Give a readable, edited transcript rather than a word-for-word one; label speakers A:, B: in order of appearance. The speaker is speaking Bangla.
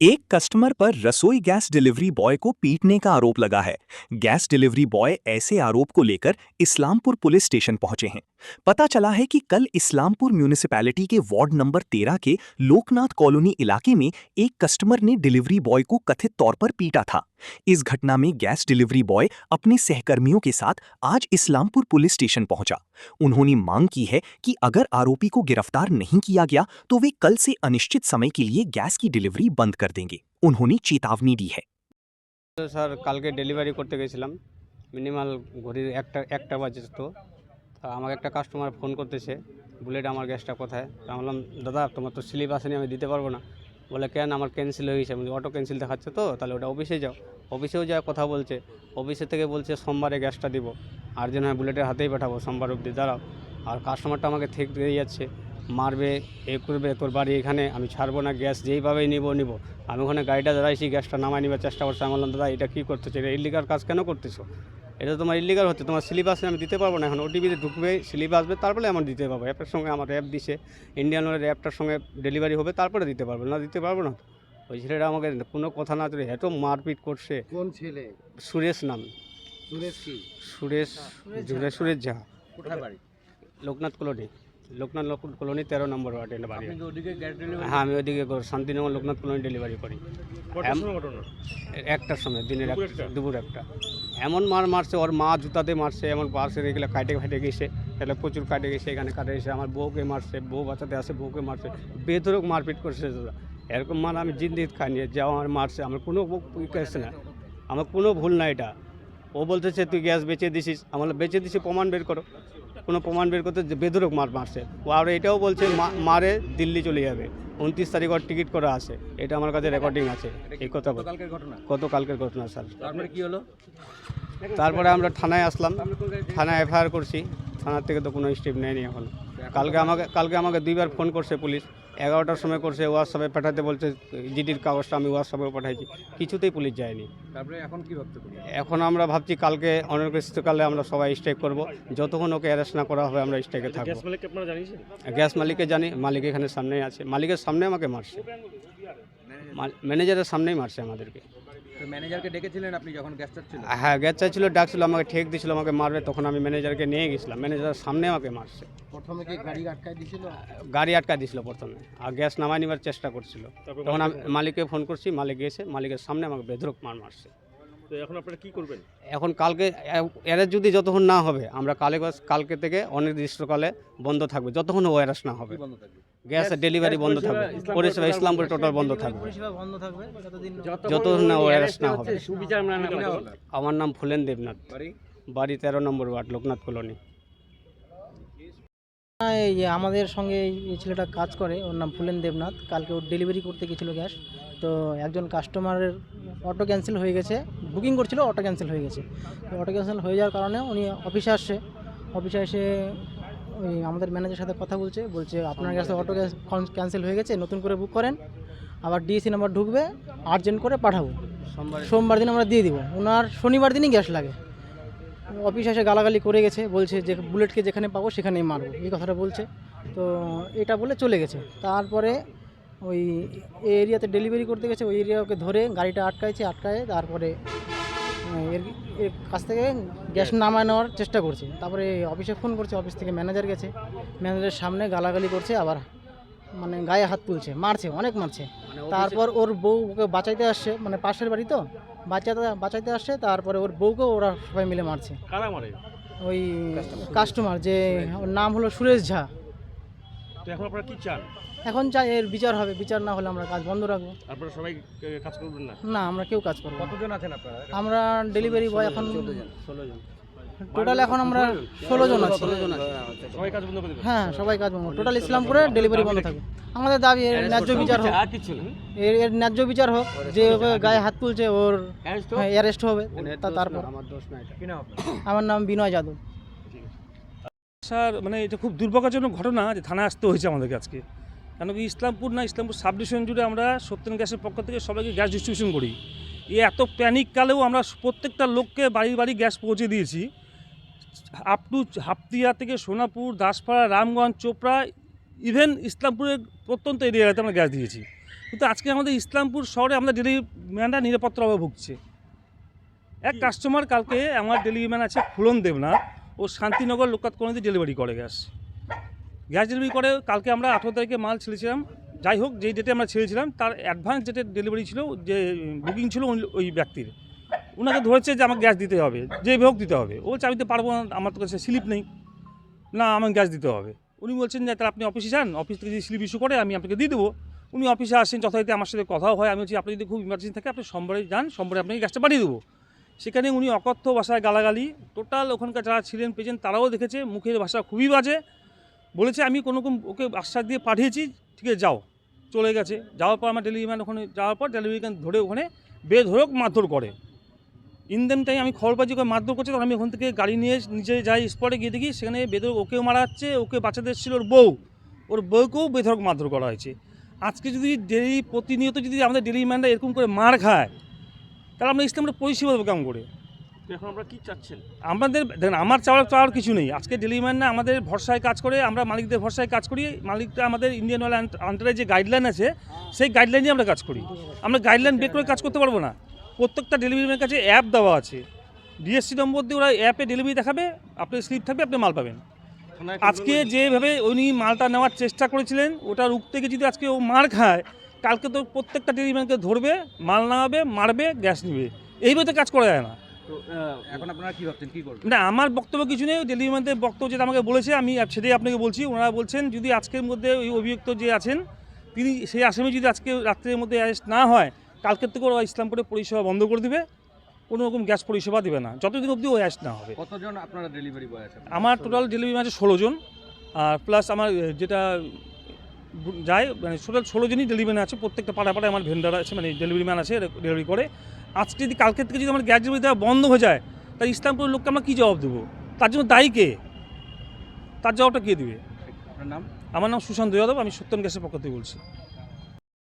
A: एक कस्टमर पर रसोई गैस डिलीवरी बॉय को पीटने का आरोप लगा है। गैस डिलीवरी बॉय ऐसे आरोप को लेकर इस्लामपुर पुलिस स्टेशन पहुंचे हैं। पता चला है कि कल इस्लामपुर म्यूनिसिपैलिटी के वार्ड नंबर 13 के लोकनाथ कॉलोनी इलाके में एक कस्टमर ने डिलीवरी बॉय को कथित तौर पर पीटा था। इस घटना में गैस डिलीवरी बॉय अपने सहकर्मियों के साथ आज इस्लामपुर पुलिस स्टेशन पहुंचा। उन्होंने मांग की है कि अगर आरोपी को गिरफ्तार नहीं किया गया तो वे कल से अनिश्चित समय के लिए गैस की डिलीवरी बंद कर देंगे। उन्होंने चेतावनी दी है।
B: তো স্যার কালকে ডেলিভারি করতে গেছিলাম, মিনিমাল ঘড়ির একটা বাজে। তো আমাকে একটা কাস্টমার ফোন করতেছে, বুলেট আমার গ্যাসটা কোথায়। আমি বললাম দাদা তোমার তো স্লিপ আসেনি, আমি দিতে পারবো না। বলে কেন, আমার ক্যান্সেল হয়ে গেছে। আমি অটো ক্যান্সেল দেখাচ্ছে, তো তাহলে ওটা অফিসে যাও। অফিসেও যা কথা বলছে, অফিসে থেকে বলছে সোমবারে গ্যাসটা দিব, আর যেন বুলেটের হাতেই পাঠাবো, সোমবার অবধি দাঁড়াও। আর কাস্টমারটা আমাকে থেকে যাচ্ছে, মারবে, এ করবে, তোর বাড়ি এখানে, আমি ছাড়বো না, গ্যাস যেইভাবেই নিব। আমি ওখানে গাড়িটা দাঁড়াইছি, গ্যাসটা নামাই নেবার চেষ্টা করছে। আমি বললাম দাদা এটা কী করতেছো, এটা ইলিগাল কাজ কেন করতেছো, এটা তোমার ইলিগাল হচ্ছে, তোমার স্লিপ আসে, আমি দিতে পারবো না। এখন ওটিপিতে ঢুকবে, স্লিপ আসবে, তারপরে আমার দিতে পারবো। অ্যাপের সঙ্গে আমার অ্যাপ দিছে, ইন্ডিয়ান ওয়ের অ্যাপটার সঙ্গে ডেলিভারি হবে, তারপরে দিতে পারবো না, দিতে পারবো না। ওই ছেলেটা আমাকে কোনো কথা না ধরে এত মারপিট করছে।
C: কোন ছেলে?
B: সুরেশ নাম।
C: সুরেশ কি?
B: সুরেশ সুরেশ ঝা।
C: কোথায় বাড়ি?
B: লোকনাথ কলোনি 13 নম্বর ওয়ার্ডে বাড়ি।
C: আপনি কি ওদিকে গ্যাস ডেলিভারি?
B: হ্যাঁ, আমি ওইদিকে শান্তিনগর লোকনাথ কলোনি ডেলিভারি করি।
C: কটার সময় ঘটনা?
B: একটার সময়, দিনের দুপুর একটা। এমন মারছে, ওর মা জুতাতে মারছে, এমন পার্সের এগুলো কাটে গেছে, তাহলে প্রচুর কাটে গেছে, এখানে কাটে গেছে। আমার বউকে মারছে, বউ বাচ্চাতে আসে, বউকে মারছে, বেধরক মারপিট করছে দাদা। এরকম মার আমি জিন্দিত খাইনি, যে আমার মারছে, আমার কোনো কেস না, আমার কোনো ভুল না এটা। ও বলতেছে তুই গ্যাস বেচে দিছিস, আমার বেচে দিছি, প্রমাণ বের করো। কোনো প্রমাণ বের করতে বেধরক মারছে। ও আর এটাও বলছে মারে দিল্লি চলে যাবে, 29 তারিখ ওর টিকিট করা আছে, এটা আমার কাছে রেকর্ডিং আছে। এই কথা গতকালকের ঘটনা স্যার।
C: তারপরে কি হলো?
B: তারপরে আমরা থানায় আসলাম, থানায় এফআইআর করছি, থানার থেকে তো কোনো স্টেপ নেয়নি এখন। কালকে আমাকে 2বার ফোন করছে পুলিশ, 11টার সময় করছে, হোয়াটসঅ্যাপে পাঠাতে বলছে, জিডির কাগজটা আমি হোয়াটসঅ্যাপেও পাঠাইছি, কিছুতেই পুলিশ যায়নি।
C: তারপরে এখন কি ভাবতে পারি?
B: এখন আমরা ভাবছি কালকে অনির্দিষ্টকালে আমরা সবাই স্ট্রাইক করব, যতক্ষণ ওকে অ্যারেস্ট না করা হবে আমরা স্ট্রাইকে থাকবো। গ্যাস মালিককে জানি, মালিক এখানে সামনেই আছে, মালিকের সামনে আমাকে মারছে, ম্যানেজারের সামনেই মারছে আমাদেরকে।
C: তো ম্যানেজারকে ডেকেছিলেন আপনি যখন গ্যাস চাচ্ছিল?
B: হ্যাঁ, গ্যাস চাইছিল, ডাকছিল, আমাকে ঠেক দিয়েছিল, আমাকে মারবে, তখন আমি ম্যানেজারকে নিয়ে গেছিলাম, ম্যানেজারের সামনে আমাকে মারছে।
C: প্রথমে কি গাড়ি আটকায় দিয়েছিল?
B: গাড়ি আটকা দিয়েছিল প্রথমে, আর গ্যাস নামাই নেবার চেষ্টা করছিল, তখন আমি মালিককে ফোন করছি, মালিক গেছে, মালিকের সামনে আমাকে বেধরক মারছে।
D: তো এখন আপনারা কি করবেন?
B: এখন কালকে অ্যারেস্ট যদি যতক্ষণ না হবে, আমরা কালকে থেকে অনির্দিষ্টকালে বন্ধ থাকবে, যতক্ষণ ও অ্যারেস্ট না হবে।
C: বন্ধ থাকবে?
B: গ্যাস ডেলিভারি বন্ধ থাকবে, পরিষেবা ইসলামপুরে টোটাল বন্ধ থাকবে, যতক্ষণ না ও অ্যারেস্ট না হবে। আমার নাম ফুলেন দেবনাথ, বাড়ি 13 নম্বর ওয়ার্ড, লোকনাথ কলোনি।
E: এই যে আমাদের সঙ্গে এই ছেলেটা কাজ করে, ওর নাম ফুলেন দেবনাথ। কালকে ওর ডেলিভারি করতে গেছিলো গ্যাস, তো একজন কাস্টমারের অটো ক্যান্সেল হয়ে গেছে, বুকিং করছিল, অটো ক্যান্সেল হয়ে গেছে। অটো ক্যান্সেল হয়ে যাওয়ার কারণে উনি অফিসে এসে ওই আমাদের ম্যানেজারের সাথে কথা বলছে আপনার কাছে অটো ক্যান্সেল হয়ে গেছে, নতুন করে বুক করেন, আবার ডিএসি নাম্বার ঢুকবে, আর্জেন্ট করে পাঠাবো, সোমবার দিন আমরা দিয়ে দিব। ওনার শনিবার দিনই গ্যাস লাগে। অফিস এসে গালাগালি করে গেছে, বলছে যে বুলেটকে যেখানে পাবো সেখানেই মারবো, এই কথাটা বলছে। তো এটা বলে চলে গেছে। তারপরে ওই এরিয়াতে ডেলিভারি করতে গেছে, ওই এরিয়া ওকে ধরে গাড়িটা আটকায়, তারপরে এর কাছ থেকে গ্যাস নামায় নেওয়ার চেষ্টা করছে। তারপরে অফিসে ফোন করছে, অফিস থেকে ম্যানেজার গেছে, ম্যানেজারের সামনে গালাগালি করছে, আবার মানে গায়ে হাত তুলছে, মারছে, অনেক মারছে। তারপর ওর বউ ওকে বাঁচাইতে আসছে, মানে পাশের বাড়ি তো, বাঁচাইতে আসছে, তারপরে ওর বউকেও ওরা সবাই মিলে মারছে।
D: কারা মারে?
E: ওই কাস্টমার, যে ওর নাম হলো সুরেশ ঝা।
D: তো এখন আপনারা কি চান?
E: এখন চাই এর বিচার হবে, বিচার না হলে আমরা কাজ বন্ধ রাখবো।
D: আপনারা সবাই কাজ করবেন না?
E: না, আমরা কেউ কাজ করবো না।
C: কতজন আছেন আপনারা?
E: আমরা ডেলিভারি বয় এখন
B: 16 জন
E: টোটাল, এখন আমরা 16 জন আছি।
D: সবাই কাজ বন্ধ করে দেবেন?
E: হ্যাঁ, সবাই কাজ বন্ধ, টোটাল ইসলামপুরে ডেলিভারি বন্ধ থাকবে। আমাদের দাবি এর ন্যায্য বিচার হোক, এর ন্যায্য বিচার হোক, যে ওকে গায়ে হাত তুলছে ওর অ্যারেস্ট হবে। তারপর
B: আমার দোষ না এটা।
C: কি নাম আপনার?
E: আমার নাম বিনয় যাদব।
D: স্যার, মানে এটা খুব দুর্ভাগ্যজনক ঘটনা যে থানায় আসতে হয়েছে আমাদেরকে আজকে। কেন কি ইসলামপুর সাব ডিভিশন জুড়ে আমরা সত্যেন গ্যাসের পক্ষ থেকে সবাইকে গ্যাস ডিস্ট্রিবিউশন করি। এত প্যানিক কালেও আমরা প্রত্যেকটা লোককে বাড়ি গ্যাস পৌঁছে দিয়েছি। আপ টু হাপতিয়া থেকে সোনাপুর, দাসপাড়া, রামগঞ্জ, চোপড়া, ইভেন ইসলামপুরের প্রত্যন্ত এরিয়াতে আমরা গ্যাস দিয়েছি। কিন্তু আজকে আমাদের ইসলামপুর শহরে আমাদের ডেলিভারি ম্যানরা নিরাপত্তার অভাবে ভুগছে। এক কাস্টমার কালকে আমার ডেলিভারি ম্যান আছে ফুলন দেবনাথ, ও শান্তিনগর লোকাত কলোনিতে ডেলিভারি করে গ্যাস ডেলিভারি করে। কালকে আমরা 18 তারিখে মাল ছেড়েছিলাম, যাই হোক যেই ডেটে আমরা ছেড়েছিলাম তার অ্যাডভান্স ডেটে ডেলিভারি ছিল, যে বুকিং ছিল ওই ব্যক্তির, ওনাকে ধরেছে যে আমাকে গ্যাস দিতে হবে, যেভাবে হোক দিতে হবে। ও বলছে আমি তো পারবো না, আমার তো কাছে স্লিপ নেই, না আমাকে গ্যাস দিতে হবে। উনি বলছেন যে তাহলে আপনি অফিসে যান, অফিস থেকে যদি স্লিপ ইস্যু করে আমি আপনাকে দিয়ে দেবো। উনি অফিসে আসেন, যথারীতি আমার সাথে কথাও হয়। আমি বলছি আপনি যদি খুব ইমার্জেন্সি থাকে আপনি সোমবারে যান, সোমবারে আপনাকে গ্যাসটা পাঠিয়ে দেবো। সেখানে উনি অকথ্য ভাষায় গালাগালি, টোটাল ওখানকার যারা ছিলেন পেশেন্ট তারাও দেখেছে, মুখের ভাষা খুবই বাজে। বলেছে আমি কোনোরকম ওকে আশ্বাস দিয়ে পাঠিয়েছি, ঠিক আছে যাও, চলে গেছে। যাওয়ার পর আমার ডেলিভারি ম্যান ওখানে যাওয়ার পর ডেলিভারি ম্যান ধরে ওখানে বেধড়ক মারধর করে। ইনদেন টাইম আমি খবর পাচ্ছি ওকে মারধর করছে, তখন আমি ওখান থেকে গাড়ি নিয়ে নিজে যাই, স্পটে গিয়ে দেখি সেখানে বেধড়ক ওকেও মারা হচ্ছে, ওকে বাচ্চাদের ছিল ওর বউকেও বেধড়ক মারধর করা হয়েছে। আজকে যদি প্রতিনিয়ত যদি আমাদের ডেলিভারি ম্যানরা এরকম করে মার খায়, তাহলে আমরা ইসলামের পরিষেবা দেবো কেমন করে?
F: এখন আমরা কি চাচ্ছেন?
D: আমাদের দেখেন, আমার চাওয়ার কিছু নেই। আজকে ডেলিভারি ম্যান না আমাদের ভরসায় কাজ করে, আমরা মালিকদের ভরসায় কাজ করি। মালিকটা আমাদের ইন্ডিয়ান অয়েল আন্ডারে যে গাইডলাইন আছে সেই গাইডলাইনে আমরা কাজ করি। আমরা গাইডলাইন বের করে কাজ করতে পারবো না। প্রত্যেকটা ডেলিভারি ম্যানের কাছে অ্যাপ দেওয়া আছে, ডিএসসি নম্বর দিয়ে ওরা অ্যাপে ডেলিভারি দেখাবে, আপনার স্লিপ থাকবে, আপনি মাল পাবেন। আজকে যেভাবে উনি মালটা নেওয়ার চেষ্টা করেছিলেন, ওটা রুখতে গিয়ে যদি আজকে ও মার খায়, কালকে তো প্রত্যেকটা ডেলিভারি ম্যানকে ধরবে, মাল নেওয়াবে, মারবে, গ্যাস নেবে। এইভাবে তো কাজ করা যায় না।
C: তো এখন আপনারা কি ভাবছেন, কি করবেন?
D: না, আমার বক্তব্য কিছু নেই। ডেলিভারি ম্যানদের বক্তব্য যেটা আমাকে বলেছে আমি সেটাই আপনাকে বলছি। ওনারা বলছেন যদি আজকের মধ্যে ওই অভিযুক্ত যে আছেন তিনি, সেই আসামি যদি আজকে রাত্রের মধ্যে অ্যারেস্ট না হয়, কালকের থেকে ওরা ইসলামপুরে পরিষেবা বন্ধ করে দেবে, কোনো রকম গ্যাস পরিষেবা দেবে না যতদিন অবধি ও অ্যারেস্ট না হবে।
C: কতজন আপনারা ডেলিভারি বয় আছেন?
D: আমার টোটাল ডেলিভারি ম্যান আছে 16 জন, আর প্লাস আমার যেটা যায় মানে টোটাল 16 জনই ডেলিভারি ম্যান আছে। প্রত্যেকটা পাড়ায় পাড়ায় আমার ভেন্ডার আছে, মানে ডেলিভারি ম্যান আছে, ডেলিভারি করে। আজকে যদি কালকের থেকে যদি আমার গ্যাস ডেলিভারি দেওয়া বন্ধ হয়ে যায়, তাহলে ইসলামপুরের লোককে আমরা কী জবাব দেবো? তার জন্য দায়ী কে? তার জবাবটা কে দেবে?
C: আপনার নাম?
D: আমার নাম সুশান্ত যাদব, আমি সত্যম গ্যাসের পক্ষ থেকে বলছি।